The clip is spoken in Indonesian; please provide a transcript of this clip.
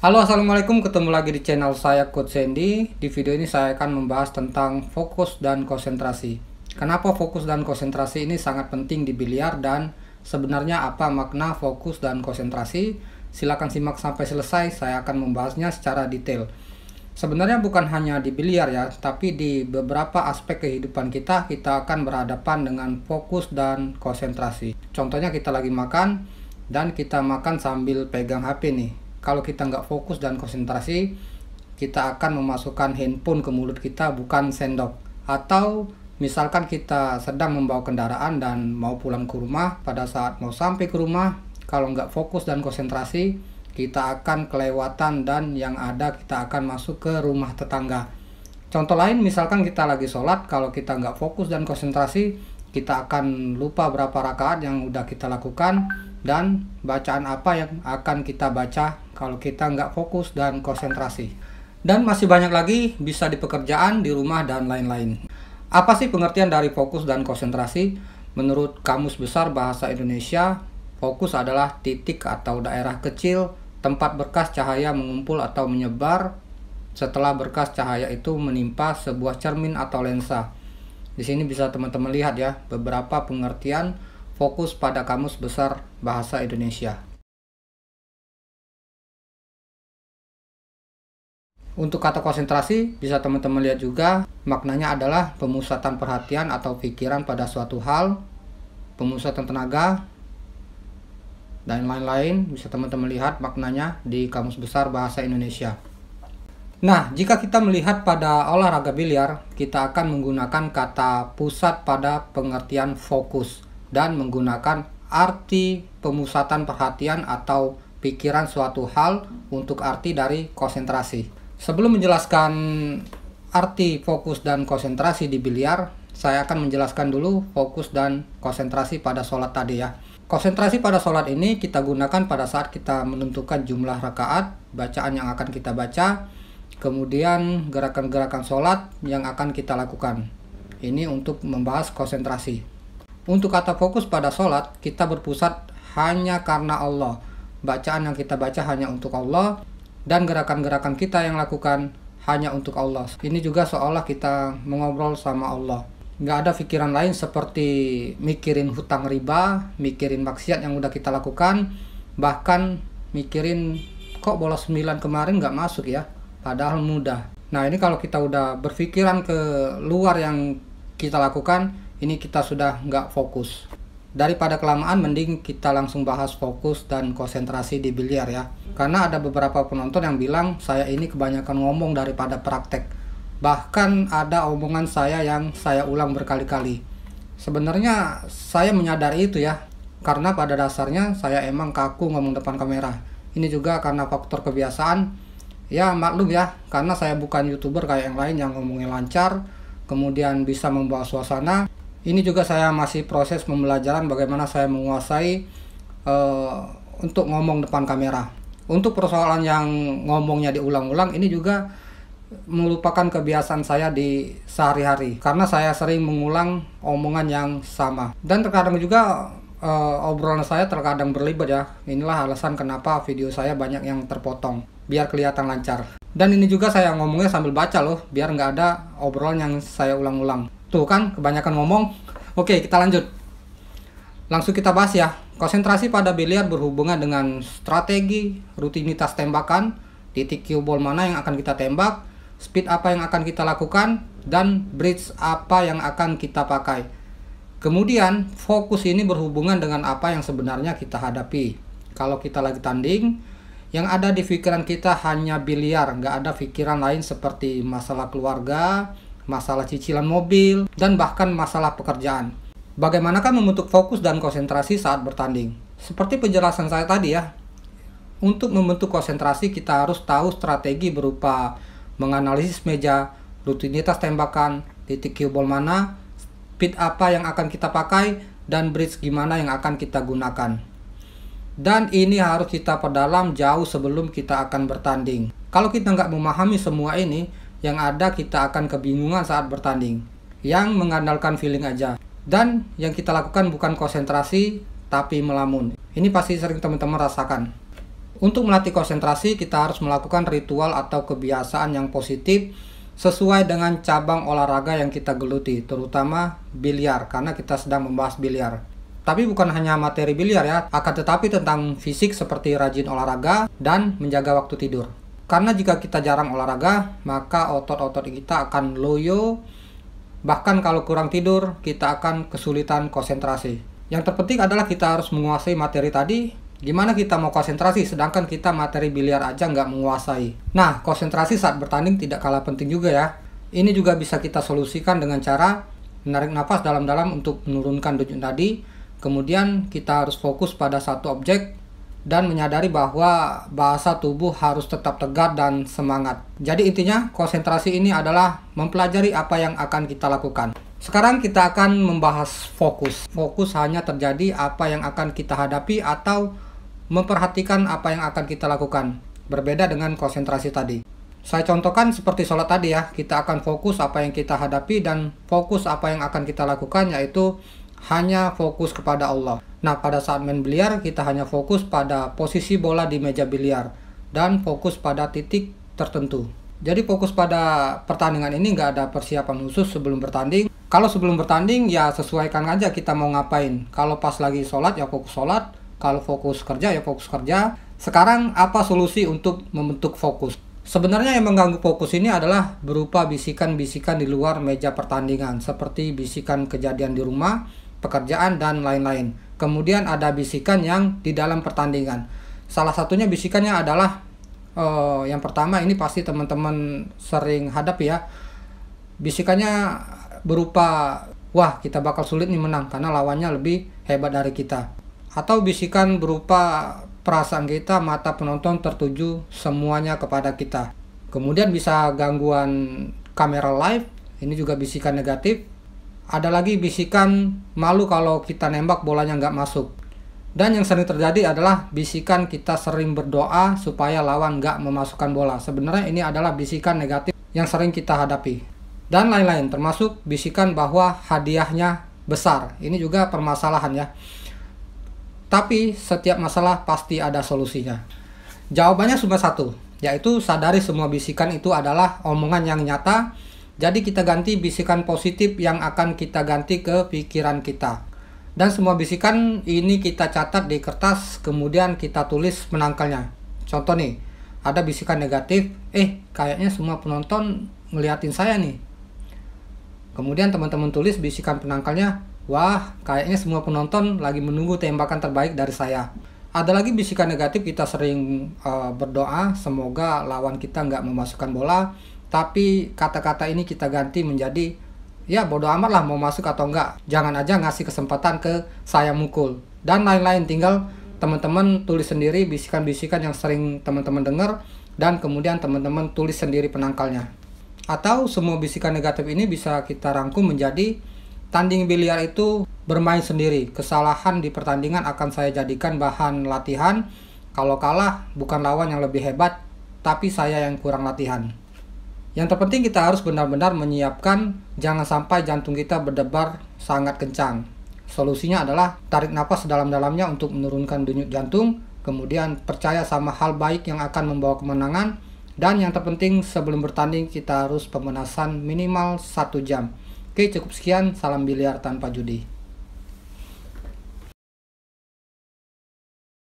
Halo, assalamualaikum. Ketemu lagi di channel saya, Coach Sandy. Di video ini saya akan membahas tentang fokus dan konsentrasi. Kenapa fokus dan konsentrasi ini sangat penting di biliar dan sebenarnya apa makna fokus dan konsentrasi? Silakan simak sampai selesai. Saya akan membahasnya secara detail. Sebenarnya bukan hanya di biliar ya, tapi di beberapa aspek kehidupan kita akan berhadapan dengan fokus dan konsentrasi. Contohnya kita lagi makan dan kita makan sambil pegang HP nih. Kalau kita nggak fokus dan konsentrasi, kita akan memasukkan handphone ke mulut kita, bukan sendok. Atau misalkan kita sedang membawa kendaraan dan mau pulang ke rumah, pada saat mau sampai ke rumah, kalau nggak fokus dan konsentrasi, kita akan kelewatan dan yang ada kita akan masuk ke rumah tetangga. Contoh lain, misalkan kita lagi sholat, kalau kita nggak fokus dan konsentrasi, kita akan lupa berapa rakaat yang udah kita lakukan dan bacaan apa yang akan kita baca kalau kita nggak fokus dan konsentrasi. Dan masih banyak lagi, bisa di pekerjaan, di rumah, dan lain-lain. Apa sih pengertian dari fokus dan konsentrasi? Menurut Kamus Besar Bahasa Indonesia, fokus adalah titik atau daerah kecil tempat berkas cahaya mengumpul atau menyebar setelah berkas cahaya itu menimpa sebuah cermin atau lensa. Di sini bisa teman-teman lihat ya, beberapa pengertian fokus pada Kamus Besar Bahasa Indonesia. Untuk kata konsentrasi, bisa teman-teman lihat juga, maknanya adalah pemusatan perhatian atau pikiran pada suatu hal, pemusatan tenaga, dan lain-lain. Bisa teman-teman lihat maknanya di Kamus Besar Bahasa Indonesia. Nah, jika kita melihat pada olahraga biliar, kita akan menggunakan kata pusat pada pengertian fokus dan menggunakan arti pemusatan perhatian atau pikiran suatu hal untuk arti dari konsentrasi. Sebelum menjelaskan arti fokus dan konsentrasi di biliar, saya akan menjelaskan dulu fokus dan konsentrasi pada sholat tadi ya. Konsentrasi pada sholat ini kita gunakan pada saat kita menentukan jumlah rakaat, bacaan yang akan kita baca, kemudian gerakan-gerakan sholat yang akan kita lakukan. Ini untuk membahas konsentrasi. Untuk kata fokus pada sholat, kita berpusat hanya karena Allah. Bacaan yang kita baca hanya untuk Allah, dan gerakan-gerakan kita yang lakukan hanya untuk Allah. Ini juga seolah kita mengobrol sama Allah. Nggak ada pikiran lain seperti mikirin hutang riba, mikirin maksiat yang udah kita lakukan, bahkan mikirin kok bola 9 kemarin nggak masuk ya, padahal mudah. Nah, ini kalau kita udah berpikiran ke luar yang kita lakukan, ini kita sudah nggak fokus. Daripada kelamaan, mending kita langsung bahas fokus dan konsentrasi di biliar ya. Karena ada beberapa penonton yang bilang saya ini kebanyakan ngomong daripada praktek. Bahkan ada omongan saya yang saya ulang berkali-kali. Sebenarnya saya menyadari itu ya, karena pada dasarnya saya emang kaku ngomong depan kamera. Ini juga karena faktor kebiasaan. Ya maklum ya, karena saya bukan YouTuber kayak yang lain yang ngomongnya lancar, kemudian bisa membawa suasana. Ini juga saya masih proses pembelajaran bagaimana saya menguasai untuk ngomong depan kamera. Untuk persoalan yang ngomongnya diulang-ulang, ini juga melupakan kebiasaan saya di sehari-hari. Karena saya sering mengulang omongan yang sama. Dan terkadang juga obrolan saya terkadang berlibat ya. Inilah alasan kenapa video saya banyak yang terpotong, biar kelihatan lancar. Dan ini juga saya ngomongnya sambil baca loh, biar nggak ada obrolan yang saya ulang-ulang. Tuh kan, kebanyakan ngomong. Oke, kita lanjut. Langsung kita bahas ya. Konsentrasi pada biliar berhubungan dengan strategi, rutinitas tembakan, titik cue ball mana yang akan kita tembak, speed apa yang akan kita lakukan, dan bridge apa yang akan kita pakai. Kemudian, fokus ini berhubungan dengan apa yang sebenarnya kita hadapi. Kalau kita lagi tanding, yang ada di pikiran kita hanya biliar, nggak ada pikiran lain seperti masalah keluarga, masalah cicilan mobil, dan bahkan masalah pekerjaan. Bagaimanakah membentuk fokus dan konsentrasi saat bertanding? Seperti penjelasan saya tadi ya, untuk membentuk konsentrasi kita harus tahu strategi berupa menganalisis meja, rutinitas tembakan, titik cue ball mana, speed apa yang akan kita pakai, dan bridge gimana yang akan kita gunakan. Dan ini harus kita perdalam jauh sebelum kita akan bertanding. Kalau kita nggak memahami semua ini, yang ada kita akan kebingungan saat bertanding, yang mengandalkan feeling aja. Dan yang kita lakukan bukan konsentrasi, tapi melamun. Ini pasti sering teman-teman rasakan. Untuk melatih konsentrasi, kita harus melakukan ritual atau kebiasaan yang positif sesuai dengan cabang olahraga yang kita geluti, terutama biliar, karena kita sedang membahas biliar. Tapi bukan hanya materi biliar ya, akan tetapi tentang fisik seperti rajin olahraga dan menjaga waktu tidur. Karena jika kita jarang olahraga, maka otot-otot kita akan loyo, bahkan kalau kurang tidur, kita akan kesulitan konsentrasi. Yang terpenting adalah kita harus menguasai materi tadi. Gimana kita mau konsentrasi sedangkan kita materi biliar aja nggak menguasai. Nah, konsentrasi saat bertanding tidak kalah penting juga ya. Ini juga bisa kita solusikan dengan cara menarik nafas dalam-dalam untuk menurunkan denyut nadi. Kemudian kita harus fokus pada satu objek dan menyadari bahwa bahasa tubuh harus tetap tegar dan semangat. Jadi intinya konsentrasi ini adalah mempelajari apa yang akan kita lakukan. Sekarang kita akan membahas fokus. Fokus hanya terjadi apa yang akan kita hadapi atau memperhatikan apa yang akan kita lakukan, berbeda dengan konsentrasi tadi. Saya contohkan seperti sholat tadi ya, kita akan fokus apa yang kita hadapi dan fokus apa yang akan kita lakukan, yaitu hanya fokus kepada Allah. Nah, pada saat main biliar kita hanya fokus pada posisi bola di meja biliar dan fokus pada titik tertentu. Jadi fokus pada pertandingan ini nggak ada persiapan khusus sebelum bertanding. Kalau sebelum bertanding ya sesuaikan aja kita mau ngapain. Kalau pas lagi sholat ya fokus sholat. Kalau fokus kerja ya fokus kerja. Sekarang apa solusi untuk membentuk fokus? Sebenarnya yang mengganggu fokus ini adalah berupa bisikan-bisikan di luar meja pertandingan, seperti bisikan kejadian di rumah, pekerjaan, dan lain-lain. Kemudian ada bisikan yang di dalam pertandingan. Salah satunya bisikannya adalah yang pertama, ini pasti teman-teman sering hadapi ya. Bisikannya berupa, wah kita bakal sulit nih menang karena lawannya lebih hebat dari kita. Atau bisikan berupa perasaan kita, mata penonton tertuju semuanya kepada kita. Kemudian bisa gangguan kamera live, ini juga bisikan negatif. Ada lagi bisikan malu kalau kita nembak bolanya nggak masuk. Dan yang sering terjadi adalah bisikan kita sering berdoa supaya lawan nggak memasukkan bola. Sebenarnya ini adalah bisikan negatif yang sering kita hadapi. Dan lain-lain, termasuk bisikan bahwa hadiahnya besar. Ini juga permasalahan ya. Tapi setiap masalah pasti ada solusinya. Jawabannya cuma satu, yaitu sadari semua bisikan itu adalah omongan yang nyata. Jadi kita ganti bisikan positif yang akan kita ganti ke pikiran kita. Dan semua bisikan ini kita catat di kertas, kemudian kita tulis penangkalnya. Contoh nih, ada bisikan negatif, kayaknya semua penonton ngeliatin saya nih. Kemudian teman-teman tulis bisikan penangkalnya, wah, kayaknya semua penonton lagi menunggu tembakan terbaik dari saya. Ada lagi bisikan negatif, kita sering berdoa, semoga lawan kita nggak memasukkan bola. Tapi kata-kata ini kita ganti menjadi, ya bodo amat lah mau masuk atau enggak. Jangan aja ngasih kesempatan ke saya mukul. Dan lain-lain, tinggal teman-teman tulis sendiri bisikan-bisikan yang sering teman-teman dengar. Dan kemudian teman-teman tulis sendiri penangkalnya. Atau semua bisikan negatif ini bisa kita rangkum menjadi, tanding biliar itu bermain sendiri. Kesalahan di pertandingan akan saya jadikan bahan latihan. Kalau kalah, bukan lawan yang lebih hebat, tapi saya yang kurang latihan. Yang terpenting kita harus benar-benar menyiapkan, jangan sampai jantung kita berdebar sangat kencang. Solusinya adalah tarik nafas sedalam-dalamnya untuk menurunkan denyut jantung. Kemudian percaya sama hal baik yang akan membawa kemenangan. Dan yang terpenting sebelum bertanding kita harus pemanasan minimal 1 jam. Oke, cukup sekian. Salam biliar tanpa judi.